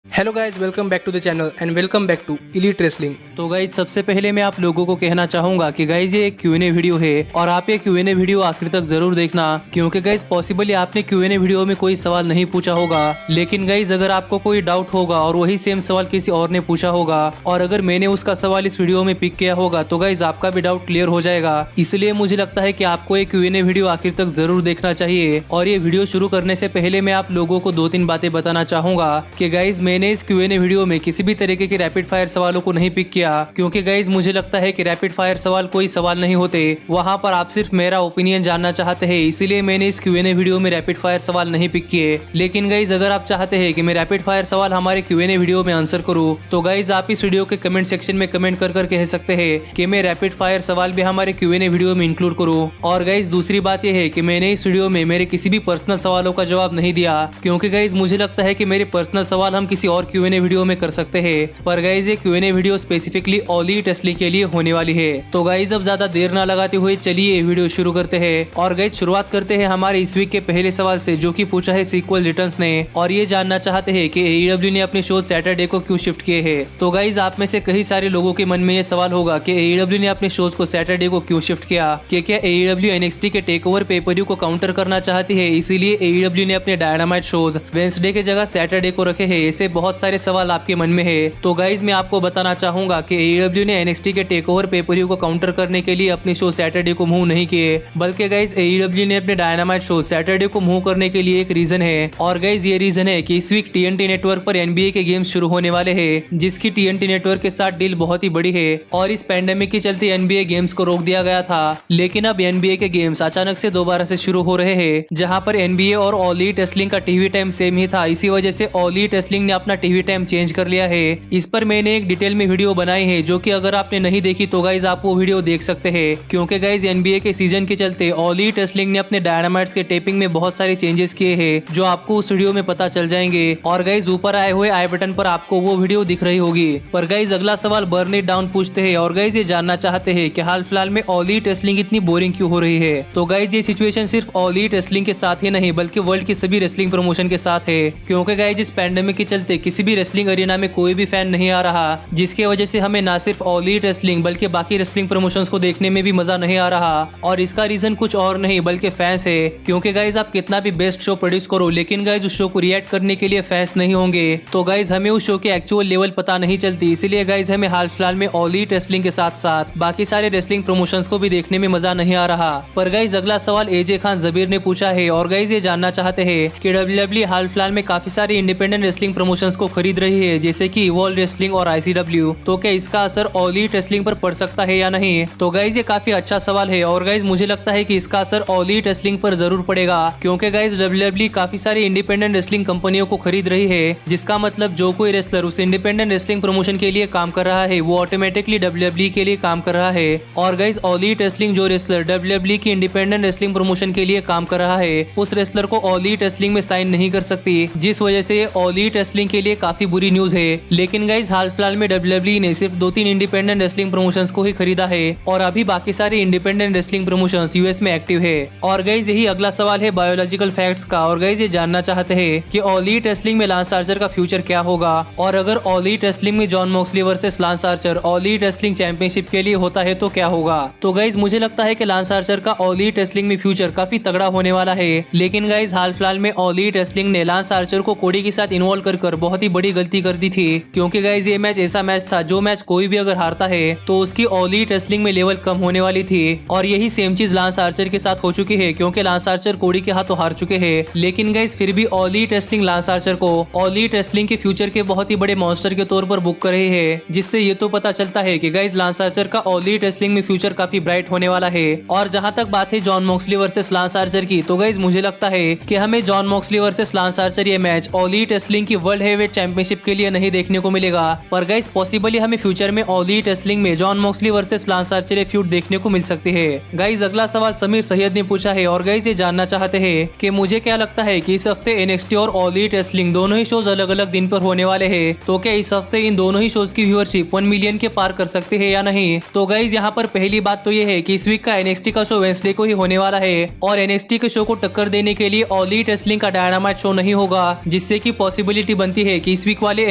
Hello guys, welcome back to the channel and welcome back to elite wrestling. तो guys सबसे पहले मैं आप लोगों को कहना चाहूंगा कि गाइज ये एक Q&A वीडियो है और आप ये Q&A वीडियो आखिर तक जरूर देखना, क्योंकि गाइज पॉसिबली आपने Q&A वीडियो में कोई सवाल नहीं पूछा होगा, लेकिन गाइज अगर आपको कोई डाउट होगा और वही सेम सवाल किसी और ने पूछा होगा और अगर मैंने उसका सवाल इस वीडियो में पिक किया होगा तो गाइज आपका भी डाउट क्लियर हो जाएगा। इसलिए मुझे लगता है कि आपको ये Q&A वीडियो आखिर तक जरूर देखना चाहिए। और ये वीडियो शुरू करने से पहले मैं आप लोगों को 2-3 बातें बताना चाहूंगा कि गाइज मैंने इस Q&A वीडियो में किसी भी तरीके के रैपिड फायर सवालों को नहीं पिक किया, क्योंकि गाइज मुझे लगता है कि रैपिड फायर सवाल कोई सवाल नहीं होते, वहां पर आप सिर्फ मेरा ओपिनियन जानना चाहते हैं, इसीलिए मैंने इस Q&A वीडियो में रैपिड फायर सवाल नहीं पिक किए। लेकिन गाइज अगर आप चाहते हैं कि मैं रैपिड फायर सवाल हमारे Q&A वीडियो में आंसर करूं तो गाइज आप इस वीडियो के कमेंट सेक्शन में कमेंट कर कह सकते हैं कि मैं रैपिड फायर सवाल भी हमारे Q&A वीडियो में इंक्लूड करूं। और गाइज दूसरी बात यह है कि मैंने इस वीडियो में मेरे किसी भी पर्सनल सवालों का जवाब नहीं दिया, क्योंकि गाइज मुझे लगता है कि मेरे पर्सनल सवाल हम किसी और Q&A वीडियो में कर सकते हैं। पर गाइज ये Q&A video specifically only tasselling के लिए होने वाली है। तो गाइज अब ज्यादा देर ना लगाते हुए चलिए वीडियो शुरू करते हैं। और गाइज शुरुआत करते हैं हमारे इस वीक के पहले सवाल से, जो कि पूछा है सीक्वल रिटर्न्स ने, और ये जानना चाहते हैं कि AEW ने अपने शो सैटरडे को क्यों शिफ्ट किए हैं। तो गाइज आप में से कई सारे लोगों के मन में ये सवाल होगा कि AEW ने अपने शोज को सैटरडे को क्यों शिफ्ट किया, कि क्या AEW NXT के टेक ओवर पेपर को काउंटर करना चाहती है, इसीलिए AEW ने अपने डायनामाइट शोज वेंसडे के जगह सैटरडे को रखे हैं। ऐसे बहुत सारे सवाल आपके मन में है। तो गाइज मैं आपको बताना चाहूंगा कि AEW ने NXT के टेक ओवर पेपर को काउंटर करने के लिए अपने शो सैटरडे को मूव नहीं किए, बल्कि गाइज AEW ने अपने डायनामाइट शो सैटरडे को मूव करने के लिए एक रीजन है। और गाइज ये रीजन है कि इस वीक TNT नेटवर्क पर NBA के गेम्स शुरू होने वाले हैं, जिसकी TNT नेटवर्क के साथ डील बहुत ही बड़ी है। और इस पैंडेमिक के चलते NBA गेम्स को रोक दिया गया था, लेकिन अब NBA के गेम्स अचानक से दोबारा से शुरू हो रहे हैं, जहां पर NBA और ऑल एलीट रेसलिंग का टीवी टाइम सेम ही था। इसी वजह से ऑल एलीट रेसलिंग ने अपना टीवी टाइम चेंज कर लिया है। इस पर मैंने एक डिटेल में वीडियो बनाई है, जो कि अगर आपने नहीं देखी तो गाइज आप वो वीडियो देख सकते हैं, क्योंकि गाइज NBA के सीजन के चलते ऑल एलीट रेसलिंग ने अपने डायनामाइट्स के टेपिंग में बहुत सारे चेंजेस किए हैं, जो आपको उस वीडियो में पता चल जाएंगे। और गाइज ऊपर आए हुए आई बटन पर आपको वो वीडियो दिख रही होगी। पर गाइज अगला सवाल बर्न इट डाउन पूछते हैं, और गाइज ये जानना चाहते हैं कि हाल फिलहाल में ऑल एलीट रेसलिंग इतनी बोरिंग क्यों हो रही है। तो गाइज ये सिचुएशन सिर्फ ऑल एलीट रेसलिंग के साथ ही नहीं, बल्कि वर्ल्ड की सभी रेसलिंग प्रमोशन के साथ है, क्योंकि गाइज इस पैंडेमिक के चलते किसी भी रेसलिंग अरीना में कोई भी फैन नहीं आ रहा, जिसकी वजह से हमें ना सिर्फ ऑल एलीट रेसलिंग बल्कि बाकी रेसलिंग प्रमोशंस को देखने में भी मजा नहीं आ रहा। और इसका रीजन कुछ और नहीं बल्कि फैंस है, क्योंकि गाइज आप कितना भी बेस्ट शो प्रोड्यूस करो, लेकिन गाइज उस शो को रिएक्ट करने के लिए फैंस नहीं होंगे, तो गाइज हमें उस शो के एक्चुअल लेवल पता नहीं चलती। इसीलिए गाइज हमें हाल फिलहाल में ऑल एलीट रेसलिंग के साथ साथ बाकी सारे रेसलिंग प्रमोशंस को भी देखने में मजा नहीं आ रहा। पर गाइज अगला सवाल AJ खान जबीर ने पूछा है, और गाइज ये जानना चाहते हैं कि WWE हाल फिलहाल में काफी सारी इंडिपेंडेंट रेसलिंग प्रमोशंस को खरीद रही है, जैसे कि इवॉल्व रेसलिंग और ICW। तो क्या इसका असर ऑल एलीट रेसलिंग पर पड़ सकता है या नहीं। तो गाइज ये काफी अच्छा सवाल है, और गाइज मुझे लगता है कि इसका असर ऑल एलीट रेसलिंग पर जरूर पड़ेगा, क्योंकि गाइज WWE काफी सारी इंडिपेंडेंट रेसलिंग कंपनियों को खरीद रही है, जिसका मतलब जो कोई रेसलर उस इंडिपेंडेंट रेसलिंग प्रमोशन के लिए काम कर रहा है वो ऑटोमेटिकली WWE के लिए काम कर रहा है। और गाइज ऑल एलीट रेसलिंग जो रेसलर WWE की इंडिपेंडेंट रेसलिंग प्रमोशन के लिए काम कर रहा है, उस रेसलर को ऑल एलीट रेसलिंग में साइन नहीं कर सकती, जिस वजह से ये ऑल एलीट रेसलिंग के लिए काफी बुरी न्यूज है। लेकिन गाइज हाल फिलहाल में WWE ने सिर्फ 2-3 इंडिपेंडेंट रेसलिंग प्रमोशंस को ही खरीदा है, और अभी बाकी सारे इंडिपेंडेंट रेसलिंग प्रमोशंस US में एक्टिव है। और गाइज यही अगला सवाल है बायोलॉजिकल फैक्ट्स का, और गाइज ये जानना चाहते हैं कि ऑल एलीट रेसलिंग में लांस आर्चर का फ्यूचर क्या होगा, और अगर ऑल एलीट रेसलिंग में John Moxley versus lance Archer all elite wrestling championship के लिए होता है तो क्या होगा। तो गाइज मुझे लगता है कि लांस आर्चर का ऑल एलीट रेसलिंग में फ्यूचर काफी तगड़ा होने वाला है। लेकिन गाइज हाल फिलहाल में ऑल एलीट रेसलिंग ने लांस आर्चर को कोडी के साथ इन्वॉल्व कर बहुत ही बड़ी गलती कर दी थी, क्योंकि गाइज ये मैच ऐसा मैच था जो मैच कोई भी अगर हारता है तो उसकी ऑल एलीट रेसलिंग में लेवल कम होने वाली थी। और यही सेम चीज लांस आर्चर के साथ हो चुकी है, क्योंकि लांस आर्चर कोडी के हाथों हार चुके हैं। लेकिन गाइज फिर भी all elite wrestling lance Archer को ऑल एलीट रेसलिंग के फ्यूचर के बहुत ही बड़े मॉन्स्टर के तौर पर बुक कर रही है, जिससे ये तो पता चलता है कि गाइज लांस आर्चर का ऑल एलीट रेसलिंग में फ्यूचर काफी ब्राइट होने वाला है। और जहां तक बात है John Moxley versus lance Archer की, तो गाइज मुझे लगता है कि हमें John Moxley versus lance Archer ये मैच ऑल एलीट रेसलिंग की वर्ल्ड हेवीवेट चैंपियनशिप के लिए नहीं देखने को मिलेगा। पर गाइज पॉसिबली हमें फ्यूचर में ऑल एलीट रेसलिंग में John Moxley versus lance Archer ये फ्यूड देखने को मिल सकती है। गाइज अगला सवाल समीर सैयद ने पूछा है, और गाइज ये जानना चाहते हैं कि मुझे क्या लगता है कि इस हफ्ते NXT और ऑल एलीट रेसलिंग दोनों ही शोज अलग अलग दिन पर होने वाले हैं, तो क्या इस हफ्ते इन दोनों ही शोज की व्यूअरशिप 1 मिलियन के पार कर सकते हैं या नहीं। तो गाइज यहाँ पर पहली बात तो ये है कि इस वीक का NXT का शो वेडनेसडे को ही होने वाला है, और NXT के शो को टक्कर देने के लिए ऑल एलीट रेसलिंग का डायनामाइट शो नहीं होगा, जिससे की पॉसिबिलिटी बनती बनती है कि इस वीक वाले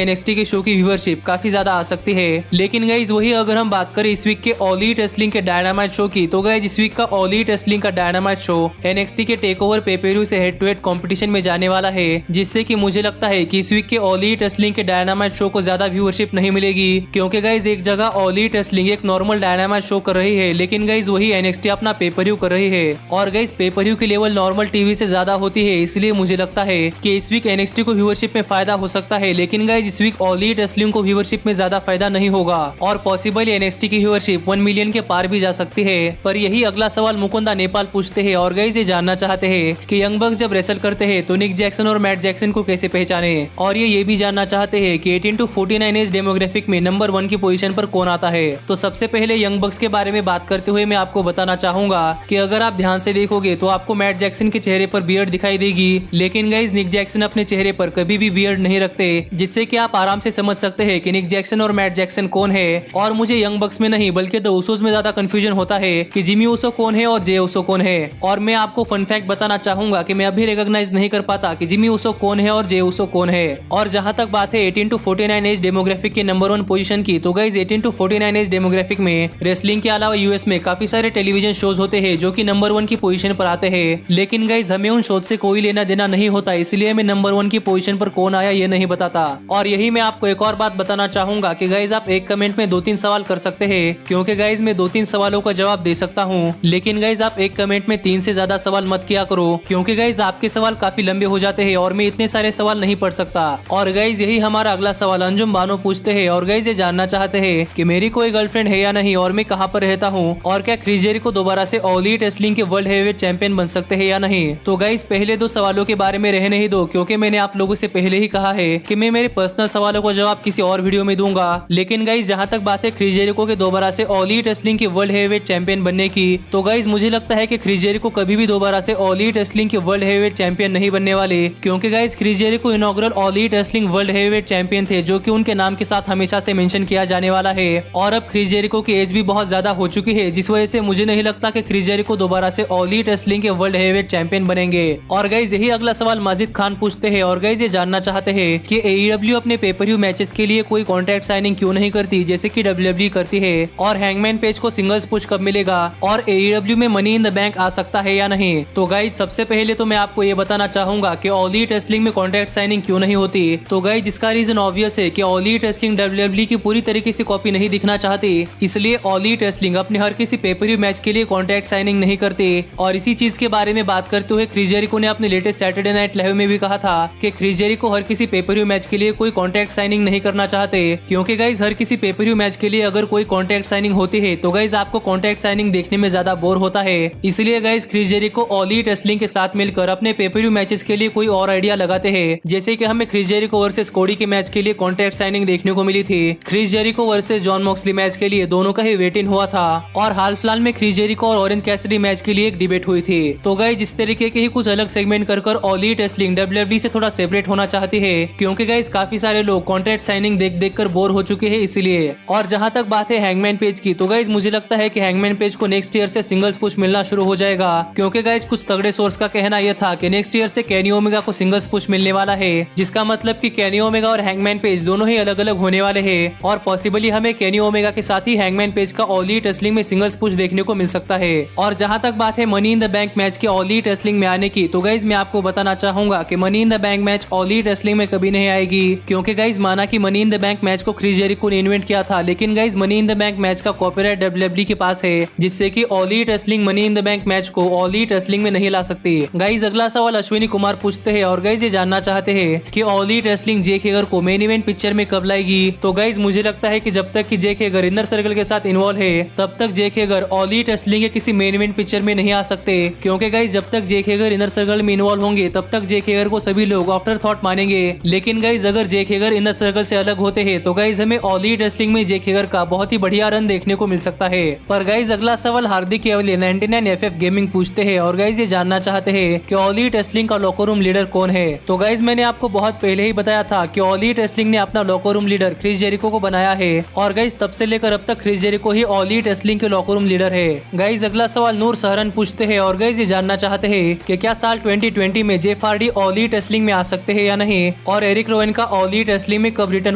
NXT के शो की व्यूअरशिप काफी ज्यादा आ सकती है। लेकिन गाइज वही अगर हम बात करें इस वीक के ऑल एलीट रेसलिंग के डायनामाइट शो की, तो गाइज इस वीक का ऑल एलीट रेसलिंग का डायनामाइट शो NXT के टेकओवर पेपेरू से हेड टू हेड कंपटीशन में जाने वाला है, जिससे कि मुझे लगता है कि इस वीक के ऑल एलीट रेसलिंग के डायनामाइट शो को ज्यादा व्यूअरशिप नहीं मिलेगी, क्योंकि गाइज एक जगह ऑल एलीट रेसलिंग एक नॉर्मल डायनामाइट शो कर रही है, लेकिन गाइज वही NXT अपना पेपरव्यू कर रही है और गाइज पेपरव्यू की लेवल नॉर्मल टीवी से ज्यादा होती है। इसलिए मुझे लगता है कि इस वीक NXT को व्यूअरशिप में फायदा हो सकता है, लेकिन गाइज इस वीक ऑल एलीट रेसलिंग को व्यूअरशिप में ज्यादा फायदा नहीं होगा और पॉसिबल NXT की व्यूअरशिप 1 मिलियन के पार भी जा सकती है। पर यही अगला सवाल मुकुंदा नेपाल पूछते हैं और गाइज ये जानना चाहते हैं कि यंग बक्स जब रेसल करते हैं तो निक जैक्सन और मैट जैक्सन को कैसे पहचाने, और ये भी जानना चाहते हैं कि 18 to 49 एज डेमोग्राफिक में नंबर 1 की पोजीशन पर कौन आता है। तो सबसे पहले यंग बक्स के बारे में बात करते हुए मैं आपको बताना चाहूंगा कि अगर आप ध्यान से देखोगे तो आपको मैट जैक्सन के चेहरे पर बियर्ड दिखाई देगी, लेकिन गाइज निक जैक्सन अपने चेहरे पर कभी भी बियर्ड नहीं रखते, जिससे कि आप आराम से समझ सकते हैं कि निक जैक्सन और मैट जैक्सन कौन है। और मुझे यंग बक्स में नहीं बल्कि द उसोस में ज्यादा कंफ्यूजन होता है कि जिमी उसो कौन है और जे उसो कौन है। और मैं आपको फन फैक्ट बताना चाहूंगा कि मैं अभी रिकॉग्नाइज नहीं कर पाता कि जिमी उसो कौन है और जे उसो कौन है। और जहां तक बात है 18 to 49 एज डेमोग्राफिक के नंबर 1 पोजीशन की, तो गाइज 18 to 49 एज डेमोग्राफिक में रेसलिंग के अलावा यूएस में काफी सारे टेलीविजन शोज होते हैं जो कि नंबर 1 की पोजीशन पर आते हैं, लेकिन गाइज हमें उन शोज से कोई लेना देना नहीं होता, इसलिए मैं नंबर 1 की पोजीशन पर कौन आया ये नहीं बताता। और यही मैं आपको एक और बात बताना चाहूंगा कि गाइज आप एक कमेंट में 2-3 सवाल कर सकते हैं, क्योंकि गाइज मैं 2-3 सवालों का जवाब दे सकता हूँ, लेकिन गाइज आप एक कमेंट में 3 से ज्यादा सवाल मत किया करो, क्योंकि गाइज आपके सवाल काफी लंबे हो जाते हैं और मैं इतने सारे सवाल नहीं पढ़ सकता। और गाइज यही हमारा अगला सवाल अंजुम बानो पूछते हैं और गाइज ये जानना चाहते हैं कि मेरी कोई गर्लफ्रेंड है या नहीं और मैं कहाँ पर रहता हूँ, और क्या क्रिस जेरिको दोबारा से ऑल एलीट रेसलिंग के वर्ल्ड हेवीवेट चैंपियन बन सकते हैं या नहीं। तो गाइज पहले 2 सवालों के बारे में रहने ही दो, क्योंकि मैंने आप लोगों से पहले ही कहा है कि मैं मेरे पर्सनल सवालों का जवाब किसी और वीडियो में दूंगा। लेकिन गाइज जहाँ तक बात है क्रिस जेरिको के दोबारा से ऑल एलीट रेसलिंग के वर्ल्ड हेवीवेट चैंपियन बनने की, तो गाइज मुझे लगता है कि क्रिस जेरिको कभी भी दोबारा से ऑल एलीट रेसलिंग के वर्ल्ड हेवीवेट चैंपियन नहीं बनने वाले, क्योंकि guys Chris Jericho inaugural all elite wrestling world heavyweight champion थे, जो कि उनके नाम के साथ हमेशा से मेंशन किया जाने वाला है। और अब क्रिस जेरिको की एज भी बहुत ज्यादा हो चुकी है, जिस वजह से मुझे नहीं लगता कि क्रिस जेरिको दोबारा से ऑल एलीट रेसलिंग के वर्ल्ड हेवीवेट चैंपियन बनेंगे। और गाइज यही अगला सवाल माजिद खान पूछते हैं और गाइज ये जानना चाहते हैं कि AEW अपने पेपरव्यू मैचेस के लिए कोई कॉन्ट्रैक्ट साइनिंग क्यों नहीं करती जैसे कि WWE करती है, और हैंगमैन पेज को सिंगल्स पुश कब मिलेगा, और AEW में मनी इन द बैंक आ सकता है या नहीं। तो गाइज सबसे पहले तो मैं आपको ये बताना चाहूंगा कि ऑल एलीट रेसलिंग में कॉन्ट्रैक्ट साइनिंग क्यों नहीं होती। तो गाइज इसका रीजन ऑब्वियस है कि ऑल एलीट रेसलिंग WWE की पूरी तरीके से कॉपी नहीं दिखना चाहती, इसलिए ऑल एलीट रेसलिंग अपने हर किसी पेपरव्यू मैच के लिए कॉन्ट्रैक्ट साइनिंग नहीं करती। और इसी चीज के बारे में बात करते हुए क्रिस जेरिको ने अपने लेटेस्ट सैटरडे नाइट लाइव में भी कहा था कि क्रिस जेरिको हर किसी पेपरव्यू मैच के लिए कोई कॉन्ट्रैक्ट साइनिंग नहीं करना चाहते, क्योंकि गाइज हर किसी पेपरव्यू मैच के लिए अगर कोई कॉन्ट्रैक्ट साइनिंग होती है तो गाइज आपको कॉन्ट्रैक्ट साइनिंग देखने में ज्यादा बोर होता है। इसलिए guys Chris Jericho all elite wrestling के साथ मिलकर अपने पेपरव्यू मैचेस के लिए कोई और आइडिया लगाते हैं, जैसे कि हमें क्रिस जेरिको वर्सेस कोडी के मैच के लिए कॉन्ट्रैक्ट साइनिंग देखने को मिली थी। Chris Jericho versus Jon Moxley match के लिए दोनों का ही वेट इन हुआ था, और हाल फिलहाल में क्रिस जेरिको और ऑरेंज कैसिडी मैच के लिए एक डिबेट हुई थी। तो गाइज इस तरीके के ही कुछ अलग सेगमेंट कर ऑल एलीट रेसलिंग WWE से थोड़ा सेपरेट होना चाहती है, क्योंकि गाइज काफी सारे लोग कॉन्ट्रैक्ट साइनिंग देख कर बोर हो चुके हैं इसलिए। और जहां तक बात है हैंगमैन पेज की, तो गाइज मुझे लगता है कि हैंगमैन पेज को नेक्स्ट ईयर से सिंगल्स पुश मिलना शुरू हो जाएगा, क्योंकि गाइज कुछ तगड़े सोर्स का कहना यह था कि नेक्स्ट ईयर से केनी ओमेगा को सिंगल्स पुश मिलने वाला है, जिसका मतलब कि केनी ओमेगा और हैंगमैन पेज दोनों ही अलग अलग होने वाले हैं, और पॉसिबली हमें केनी ओमेगा के साथ ही हैंगमैन पेज का ऑल एलीट रेसलिंग में सिंगल्स पुश देखने को मिल सकता है। और जहां तक बात है money in the bank match के ऑल एलीट रेसलिंग में आने की, तो गाइज मैं आपको बताना चाहूंगा कि money in the bank match all elite wrestling में कभी नहीं आएगी, क्योंकि गाइज माना कि money in the bank match को क्रिस जेरिको ने इन्वेंट किया था, लेकिन guys money in the bank match का कॉपीराइट WWE के पास है, जिससे कि all elite wrestling money in the bank match को ऑल एलीट रेसलिंग में नहीं ला सकती। गाइज अगला सवाल अश्विनी कुमार पूछते हैं और गाइज ये जानना चाहते हैं कि ऑल एलीट रेसलिंग जेक हेगर को मेन इवेंट पिक्चर में कब लाएगी। तो गाइज मुझे लगता है कि जब तक कि जेक हेगर इनर सर्कल के साथ इन्वॉल्व है तब तक जेक हेगर ऑल एलीट रेसलिंग के किसी मेन इवेंट पिक्चर में नहीं आ सकते, क्योंकि गाइज जब तक जेक हेगर इनर सर्कल में इन्वॉल्व होंगे तब तक जेक हेगर को सभी लोग आफ्टर थॉट मानेंगे। लेकिन गाइज अगर जेक हेगर इनर सर्कल से अलग होते हैं तो गाइज हमें ऑल एलीट रेसलिंग में जेक हेगर का बहुत ही बढ़िया रन देखने को मिल सकता है। पर गाइज अगला सवाल हार्दिक केवली 99FF गेमिंग पूछते हैं और गाइज ये जानना चाहते हैं कि ऑल एलीट रेसलिंग का लॉकर रूम लीडर कौन है। तो गाइज मैंने आपको बहुत पहले ही बताया था कि ऑल एलीट रेसलिंग ने अपना locker room leader Chris Jericho को बनाया है, और गाइज तब से लेकर अब तक क्रिस जेरिको ही ऑल एलीट रेसलिंग के लॉकर रूम लीडर है। गाइज अगला सवाल नूर सहरन पूछते हैं और गाइज ये जानना चाहते हैं कि क्या साल 2020 में Jeff Hardy all elite wrestling में आ सकते हैं या नहीं, और एरिक रोवन का ऑल एलीट रेसलिंग में कब रिटर्न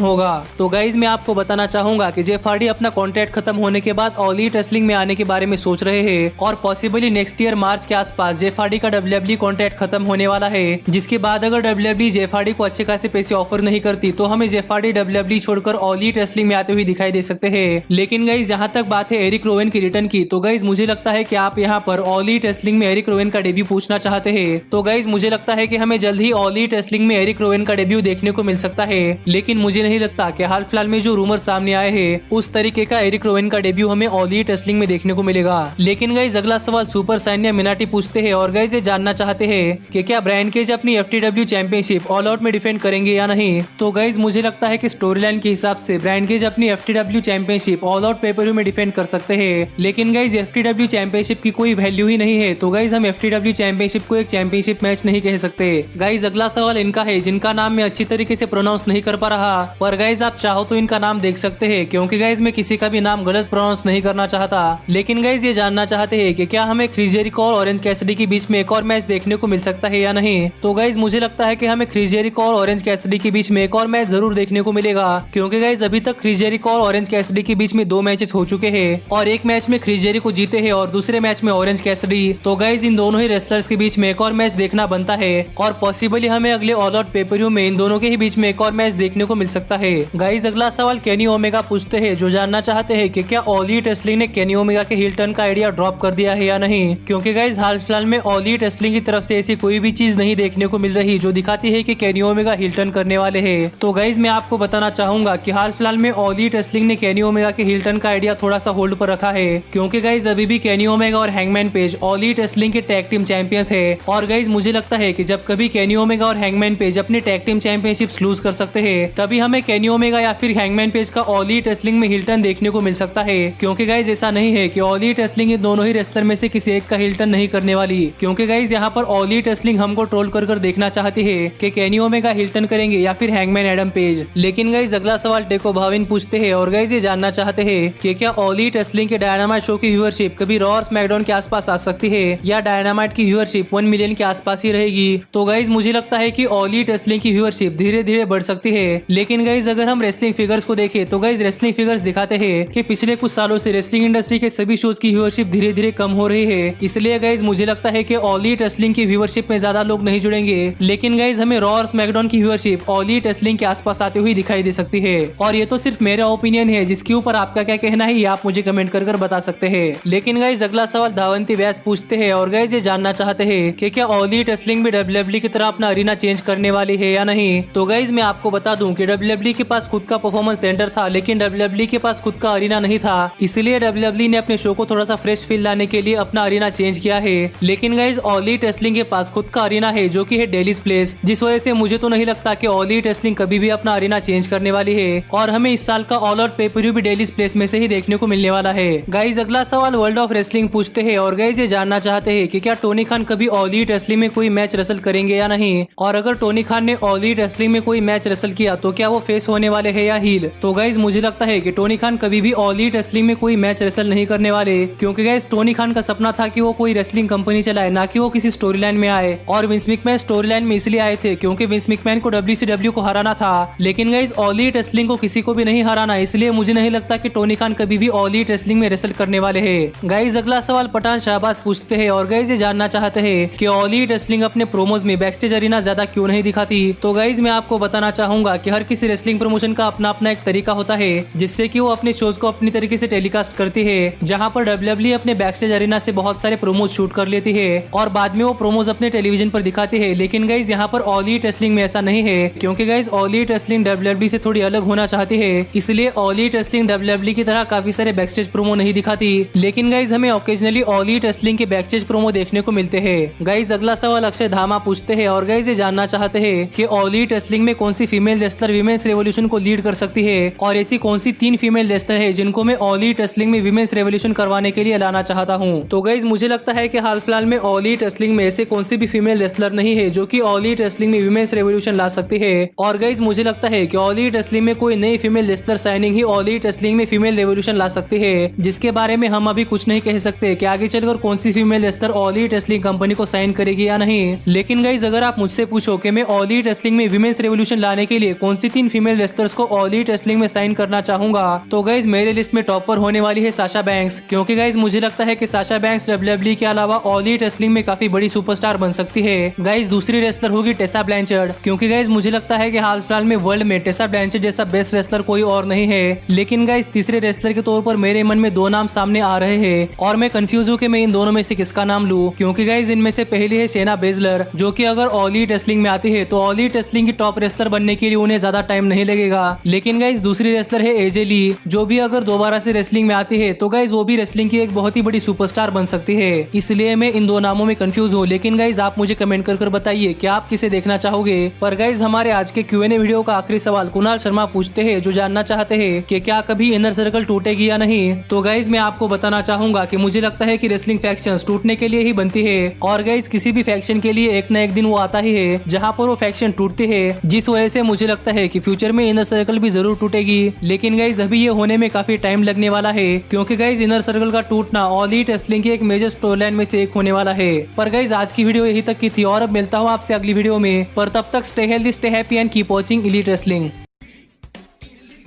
होगा। तो गाइज मैं आपको बताना चाहूंगा कि जेफ हार्डी अपना कॉन्ट्रैक्ट खत्म होने के बाद ऑल एलीट रेसलिंग में आने के बारे में सोच रहे हैं और पॉसिबली नेक्स्ट ईयर मार्च के आसपास जेफ हार्डी का WWE कॉन्ट्रैक्ट खत्म होने वाला है, जिसके बाद अगर WWE जेफ हार्डी को अच्छे खासे पैसे ऑफर नहीं करती तो हमें जेफ हार्डी WWE छोड़कर ऑल एलीट रेसलिंग में आते हुए दिखाई दे सकते हैं। लेकिन गाइज जहां तक बात है एरिक रोवन की रिटर्न की, तो गाइज मुझे लगता है कि आप यहां पर ऑल एलीट रेसलिंग में एरिक रोवन का डेब्यू पूछना चाहते हैं। तो गाइज मुझे लगता है कि हमें जल्द ही ऑल एलीट रेसलिंग में एरिक रोवन का डेब्यू देखने को मिल सकता है, लेकिन मुझे नहीं लगता कि हाल फिलहाल में जो रूमर सामने आए हैं उस तरीके का एरिक रोवन का डेब्यू हमें ऑल एलीट रेसलिंग में देखने को मिलेगा। लेकिन गाइज अगला सवाल सुपर साइनिया मिनाटी पूछते हैं और गाइज ये जानना चाहते हैं कि क्या ब्रायन केज अपनी FTW चैंपियनशिप ऑल आउट में डिफेंड करेंगे या नहीं। तो गाइज मुझे लगता है कि स्टोरी लाइन के हिसाब से ब्रायन केज अपनी FTW championship all out paper में डिफेंड कर सकते हैं, लेकिन गाइज FTW चैंपियनशिप की कोई वैल्यू ही नहीं है, तो गाइज हम FTW चैंपियनशिप को एक चैंपियनशिप मैच नहीं कह सकते। गाइज अगला सवाल इनका है जिनका नाम मैं अच्छी तरीके से प्रोनाउंस नहीं कर पा रहा, पर गाइज आप चाहो तो इनका नाम देख सकते हैं, क्योंकि गाइज मैं किसी का भी नाम गलत प्रोनाउंस नहीं करना चाहता। लेकिन गाइज ये जानना चाहते हैं कि क्या हमें क्रिस जेरिको और ऑरेंज कैसिडी के बीच में एक और मैच देखने को मिल सकता है या नहीं। तो गाइज मुझे लगता है कि हमें क्रिस जेरिको और ऑरेंज कैसिडी के बीच में एक और मैच जरूर देखने को मिलेगा, क्योंकि गाइज अभी तक क्रिस जेरिको और ऑरेंज कैसिडी के बीच में 2 मैचेस हो चुके हैं और एक मैच में क्रिस जेरिको जीते हैं और दूसरे मैच में ऑरेंज कैसिडी। तो गाइज इन दोनों ही रेसलर्स के बीच में एक और मैच देखना बनता है और पॉसिबली हमें अगले ऑल आउट पेपर में इन दोनों के ही बीच में एक और मैच देखने को मिल सकता है। गाइज अगला सवाल केनी ओमेगा पूछते हैं जो जानना चाहते हैं कि क्या ऑल एलीट रेसलिंग ने केनी ओमेगा के हील टर्न का आइडिया ड्रॉप कर दिया है या नहीं, क्योंकि गाइज हाल फिलहाल में ऑल एलीट रेसलिंग की तरफ से ऐसी कोई भी चीज नहीं देखने को मिल रही जो दिखाती है कि केनी ओमेगा हील टर्न करने वाले हैं। तो गाइज मैं आपको बताना चाहूंगा कि हाल फिलहाल में ऑल एलीट रेसलिंग ने केनी ओमेगा के हील टर्न का आइडिया थोड़ा सा होल्ड पर रखा है, क्योंकि गाइज अभी भी केनी ओमेगा और hangman page all elite wrestling के टैग टीम चैंपियंस है और गाइज मुझे लगता है कि जब कभी केनी ओमेगा और हैंगमैन पेज अपने टैग टीम चैंपियनशिप लूज कर सकते हैं तभी हमें केनी ओमेगा या फिर हैंगमैन पेज का ऑल एलीट रेसलिंग में हील टर्न देखने को मिल सकता है, क्योंकि गाइज ऐसा नहीं है कि ऑल एलीट रेसलिंग इन दोनों ही रेसलर में से किसी एक का हील टर्न नहीं करने वाली, क्योंकि गाइज यहाँ पर ऑल एलीट रेसलिंग हमको ट्रोल कर देखना चाहती है कि केनी ओमेगा हील टर्न करेंगे या फिर हैंगमैन एडम पेज। लेकिन गाइज अगला सवाल टेको भाविन पूछते हैं और गाइज ये जानना चाहते हैं कि क्या ऑल एलीट रेसलिंग के डायनामाइट शो की व्यूअरशिप कभी रॉ और स्मैकडाउन के आसपास आ सकती है या डायनामाइट की व्यूअरशिप 1 मिलियन के आसपास ही रहेगी। तो गाइज मुझे लगता है कि ऑल एलीट रेसलिंग की व्यूअरशिप धीरे धीरे बढ़ सकती है, लेकिन गाइज अगर हम रेसलिंग फिगर्स को देखें तो गाइज रेसलिंग फिगर्स दिखाते हैं कि पिछले कुछ सालों से रेसलिंग इंडस्ट्री के सभी शोज की व्यूअरशिप धीरे धीरे कम हो रही है। इसलिए गाइज मुझे लगता है कि ऑल एलीट रेसलिंग की व्यूअरशिप में ज्यादा लोग नहीं जुड़ेंगे, लेकिन गाइज हमें रॉ और स्मैकडाउन की व्यूअरशिप ऑल एलीट रेसलिंग के आसपास आते हुए दिखाई दे सकती है। और ये तो सिर्फ मेरा ओपिनियन है, जिसके ऊपर आपका क्या कहना है ये आप मुझे कमेंट कर बता सकते हैं। लेकिन गाइज अगला सवाल धावंती व्यास पूछते हैं और गाइज ये जानना चाहते हैं कि क्या ऑल एलीट रेसलिंग भी WWE की तरह अपना अरीना चेंज करने वाली है या नहीं। तो गाइज मैं आपको बता दूं कि WWE के पास खुद का परफॉर्मेंस सेंटर था, लेकिन WWE के पास खुद का अरीना नहीं था, इसलिए WWE ने अपने शो को थोड़ा सा फ्रेश फील लाने के लिए अपना अरीना चेंज किया है। लेकिन गाइज ऑल एलीट रेसलिंग के पास खुद का अरीना है जो कि है डेलीज प्लेस, जिस वजह से मुझे तो नहीं लगता कि ऑल एलीट रेसलिंग कभी भी अपना अरीना चेंज करने वाली है और हमें इस साल का ऑल आउट पेपर भी डेलीज प्लेस में से ही देखने को मिलने वाला है। गाइज अगला सवाल वर्ल्ड ऑफ रेसलिंग पूछते हैं और गाइज ये जानना चाहते हैं कि क्या टोनी खान कभी ऑल एलीट रेसलिंग में कोई मैच रेसल करेंगे या नहीं, और अगर टोनी खान ने ऑल एलीट रेसलिंग में कोई मैच रेसल किया तो क्या वो फेस होने वाले हैं या हील। तो गाइज मुझे लगता है कि टोनी खान कभी भी ऑल एलीट रेसलिंग में कोई मैच रेसल नहीं करने वाले, क्योंकि गाइज टोनी खान का सपना था कि वो कोई रेसलिंग कंपनी चलाए, ना कि वो किसी स्टोरी लाइन में आए। और विंस मैकमैन स्टोरी लाइन में इसलिए आए थे क्योंकि विंस मैकमैन को WCW को हराना था, लेकिन गाइज ऑल एलीट रेसलिंग को किसी को भी नहीं हराना, इसलिए मुझे नहीं लगता कि टोनी खान कभी भी ऑल एलीट रेसलिंग में रेसल करने वाले हैं। गाइज अगला सवाल पठान शाहबाज पूछते हैं और गाइज ये जानना चाहते हैं कि ऑल एलीट रेसलिंग अपने प्रोमोज में बैकस्टेज अरीना ज्यादा क्यों नहीं दिखाती। तो गाइज मैं आपको बताना चाहूंगा कि हर किसी रेसलिंग प्रमोशन का अपना अपना एक तरीका होता है जिससे कि वो अपने शोज को अपनी तरीके से टेलीकास्ट करती है, जहां पर WWE अपने बैकस्टेज अरीना से बहुत सारे प्रोमोज शूट कर लेती है और बाद में वो प्रोमोज अपने टेलीविजन पर दिखाती है। लेकिन गाइज यहाँ पर ऑल एलीट रेसलिंग में ऐसा नहीं है, क्योंकि guys all elite wrestling WWE से थोड़ी अलग होना चाहती है, इसलिए ऑल एलीट रेसलिंग WWE की तरह काफी सारे बैकस्टेज प्रोमो नहीं दिखाती। लेकिन गाइज हमें ओकेजनली ऑल एलीट रेसलिंग के बैकस्टेज प्रोमो देखने को मिलते हैं। गाइज अगला सवाल अक्षय धामा पूछते हैं और गाइज ये जानना चाहते हैं कि ऑल एलीट रेसलिंग में कौन सी फीमेल रेसलर विमेंस रेवोल्यूशन को लीड कर सकती है और ऐसी कौन सी 3 फीमेल रेसलर है जिनको मैं ऑल एलीट रेसलिंग में विमेंस रेवोल्यूशन करवाने के लिए लाना चाहता हूँ। तो गाइज मुझे लगता है कि हाल फिलहाल में ऑल एलीट रेसलिंग में ऐसे कौन सी भी फीमेल रेसलर नहीं है जो कि ऑल एलीट रेसलिंग में विमेंस रेवोल्यूशन ला सकती है। और गाइज मुझे लगता है कि ऑल एलीट रेसलिंग में कोई नई फीमेल रेसलर साइनिंग ही ऑल एलीट रेसलिंग में फीमेल रेवोल्यूशन ला सकती है, जिसके बारे में हम अभी कुछ नहीं कह सकते कि आगे चलकर कौन सी female wrestler All elite Wrestling company को साइन करेगी या नहीं। लेकिन गाइज अगर आप मुझसे पूछो कि मैं ऑल एलीट रेसलिंग रेसलिंग में विमेंस रेवोल्यूशन लाने के लिए कौन सी 3 फीमेल रेसलर्स को ऑल एलीट रेसलिंग में साइन करना चाहूंगा, तो गाइज मेरे लिस्ट में टॉप पर होने वाली है साशा बैंक्स, क्योंकि गाइज मुझे लगता है कि साशा बैंक्स WWE के अलावा ऑल एलीट रेसलिंग में काफी बड़ी सुपरस्टार बन सकती है। गाइज दूसरी रेसलर होगी टेसा ब्लैंचर्ड, क्योंकि गाइज मुझे लगता है कि हाल फिलहाल में वर्ल्ड में टेसा ब्लैंचर्ड जैसा बेस्ट रेसलर कोई और नहीं है। लेकिन गाइज तीसरे रेसलर के तौर पर मेरे मन में 2 नाम सामने आ रहे हैं और मैं कंफ्यूज हूँ कि मैं इन दोनों में से किसका नाम लूं, क्योंकि गाइज इनमें से पहली है शेना बेजलर, जो कि अगर ऑल एलीट रेसलिंग में आती है तो ऑल एलीट रेसलिंग की टॉप रेसलर बनने के लिए उन्हें ज्यादा टाइम नहीं लगेगा। लेकिन गाइज दूसरी रेसलर है एजे ली, जो भी अगर दोबारा से रेसलिंग में आती है तो गाइज वो भी रेसलिंग की एक बहुत ही बड़ी सुपरस्टार बन सकती है। इसलिए मैं इन 2 नामों में कंफ्यूज हूँ। लेकिन गाइज आप मुझे कमेंट कर बताइए कि आप किसे देखना चाहोगे। पर गाइज हमारे आज के Q&A वीडियो का आखिरी सवाल कुणाल शर्मा पूछते हैं, जो जानना चाहते हैं कि क्या कभी इनर सर्कल टूटेगी या नहीं। तो गाइज मैं आपको बताना चाहूंगा कि मुझे लगता है कि रेसलिंग फैक्शंस टूटने के लिए ही बनती है और गाइज किसी भी फैक्शन के लिए एक न एक दिन वो आता ही है जहाँ पर वो फैक्शन टूटती है, जिस वजह से मुझे लगता है कि फ्यूचर में इनर सर्कल भी जरूर टूटेगी। लेकिन गाइज अभी ये होने में काफी टाइम लगने वाला है, क्योंकि गाइज इनर सर्कल का टूटना ऑल एलीट रेसलिंग की एक मेजर स्टोरी लाइन में से एक होने वाला है। पर गाइज आज की वीडियो यही तक की थी और अब मिलता हूँ आपसे अगली वीडियो में। पर तब तक stay healthy, stay happy and keep watching elite wrestling.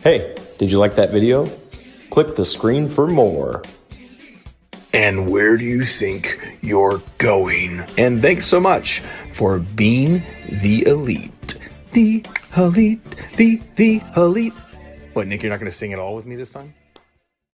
Hey, did you like that video? Click the screen for more. And where do you think you're going? And thanks so much for being the elite. The elite, the elite. What, Nick, you're not going to sing it all with me this time?